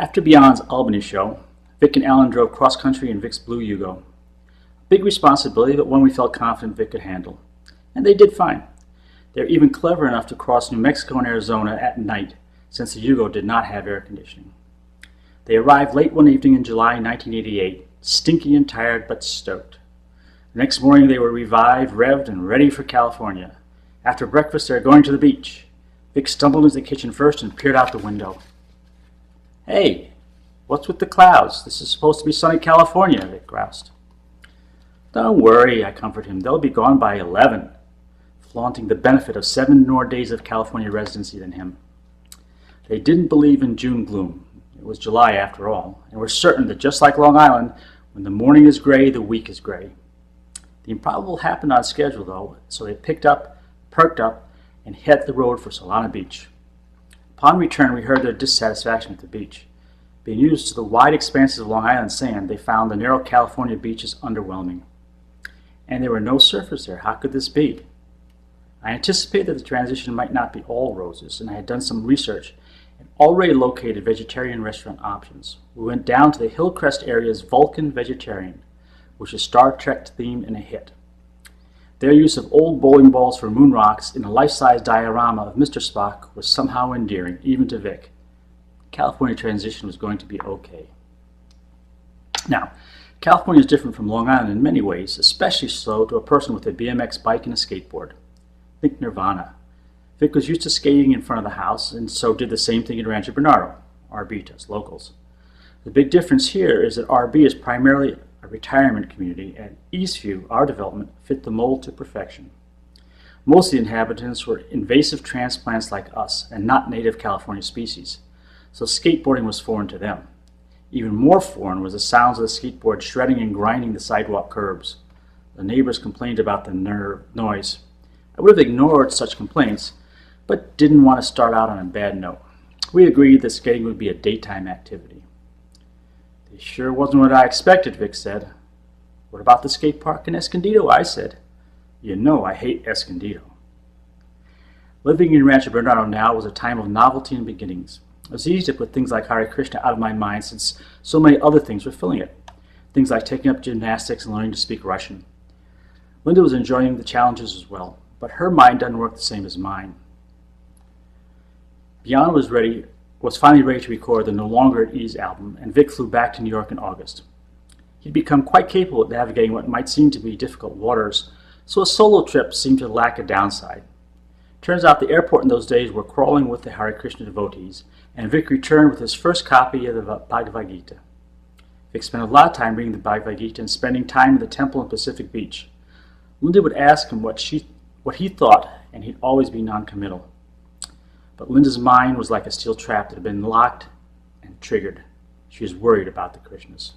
After Beyond's Albany show, Vic and Alan drove cross-country in Vic's blue Yugo. Big responsibility, but one we felt confident Vic could handle. And they did fine. They were even clever enough to cross New Mexico and Arizona at night, since the Yugo did not have air conditioning. They arrived late one evening in July 1988, stinky and tired, but stoked. The next morning they were revived, revved, and ready for California. After breakfast they were going to the beach. Vic stumbled into the kitchen first and peered out the window. "Hey, what's with the clouds? This is supposed to be sunny California," Vic groused. "Don't worry," I comforted him. "They'll be gone by 11, flaunting the benefit of 7 more days of California residency than him. They didn't believe in June Gloom. It was July after all, and were certain that just like Long Island, when the morning is gray, the week is gray. The improbable happened on schedule, though, so they picked up, perked up, and hit the road for Solana Beach. Upon return, we heard their dissatisfaction at the beach. Being used to the wide expanses of Long Island sand, they found the narrow California beaches underwhelming. And there were no surfers there. How could this be? I anticipated that the transition might not be all roses, and I had done some research and already located vegetarian restaurant options. We went down to the Hillcrest area's Vulcan Vegetarian, which is Star Trek themed and a hit. Their use of old bowling balls for moon rocks in a life-size diorama of Mr. Spock was somehow endearing, even to Vic. California transition was going to be okay. Now, California is different from Long Island in many ways, especially so to a person with a BMX bike and a skateboard. Think Nirvana. Vic was used to skating in front of the house, and so did the same thing in Rancho Bernardo, RB to us locals. The big difference here is that RB is primarily a retirement community, and Eastview, our development, fit the mold to perfection. Most of the inhabitants were invasive transplants like us, and not native California species, so skateboarding was foreign to them. Even more foreign was the sounds of the skateboard shredding and grinding the sidewalk curbs. The neighbors complained about the noise. I would have ignored such complaints, but didn't want to start out on a bad note. We agreed that skating would be a daytime activity. "It sure wasn't what I expected," Vic said. "What about the skate park in Escondido?" I said. "You know I hate Escondido." Living in Rancho Bernardo now was a time of novelty and beginnings. It was easy to put things like Hare Krishna out of my mind since so many other things were filling it. Things like taking up gymnastics and learning to speak Russian. Linda was enjoying the challenges as well, but her mind doesn't work the same as mine. Beyond was finally ready to record the No Longer at Ease album, and Vic flew back to New York in August. He'd become quite capable of navigating what might seem to be difficult waters, so a solo trip seemed to lack a downside. Turns out the airport in those days were crawling with the Hare Krishna devotees, and Vic returned with his first copy of the Bhagavad Gita. Vic spent a lot of time reading the Bhagavad Gita and spending time in the temple in Pacific Beach. Linda would ask him what he thought, and he'd always be noncommittal. But Linda's mind was like a steel trap that had been locked and triggered. She was worried about the Krishnas.